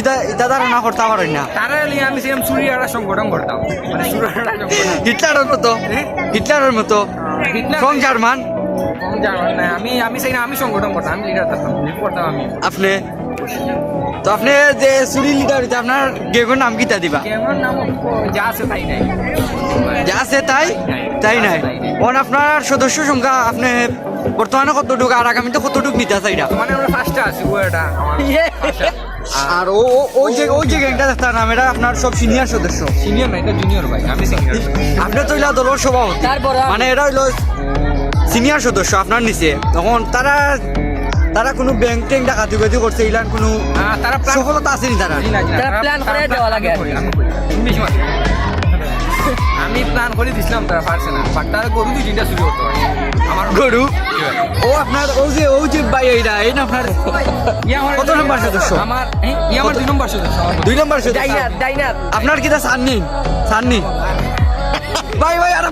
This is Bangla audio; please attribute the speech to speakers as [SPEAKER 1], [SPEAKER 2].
[SPEAKER 1] এটা ধারণা করতে পারেন না।
[SPEAKER 2] তারা নিয়ে আমি সেরকম চুরি একটা সংগঠন করতাম, মানে চুরি একটা সংগঠন।
[SPEAKER 1] হিটলারের মতো, হিটলারের মতো
[SPEAKER 2] Hitler
[SPEAKER 1] from German.
[SPEAKER 2] Com German না, আমি চাই না, আমি সংগঠন করতাম, আমি লিডার থাকতাম, লিড করতাম আমি।
[SPEAKER 1] আপনি তো আপনি যে চুরি লিডার হইতে আপনার গেগোর নাম কিতা দিবা?
[SPEAKER 2] কেমন নাম যা আছে তাই নাই,
[SPEAKER 1] যা আছে তাই তাই নাই। ওন আপনার সদস্য সংখ্যা আপনি বর্তমানে কতটুকু আর আগামীতে কতটুকু নিতে চাইরা?
[SPEAKER 2] মানে আমরা ফার্স্টে আছি, ও এটা
[SPEAKER 1] আর ওই যে গ্যাংটা দেখতাম নাম, এটা আপনার সব সিনিয়র সদস্য।
[SPEAKER 2] সিনিয়র না, এটা জুনিয়র ভাই, আমি সিনিয়র।
[SPEAKER 1] আপনি তো ইলা দলের সভাপতি, মানে এরা হইলো সিনিয়র সদস্য আপনার নিচে। তখন তারা কোনো ব্যাংক ট্যাঙ্ক ডাকাতি বাতি করছে, ইলান কোনো
[SPEAKER 2] তারা
[SPEAKER 1] সফলতা আসেনি তারা?
[SPEAKER 2] তারা প্ল্যান করে দেওয়া লাগে। আমি প্ল্যান করে দিছিলাম, তারা পারছে না, বাট তারা গরু 2-3টা চুরি করতে পারে। আমার
[SPEAKER 1] গরু ও আপনার ওই যে ভাই এইটা এই না আপনার কত নম্বর সদস্য?
[SPEAKER 2] আমার 2 নম্বর সদস্য।
[SPEAKER 1] 2 নম্বর সদস্য। আপনার কিটা সান্নি ভাই আর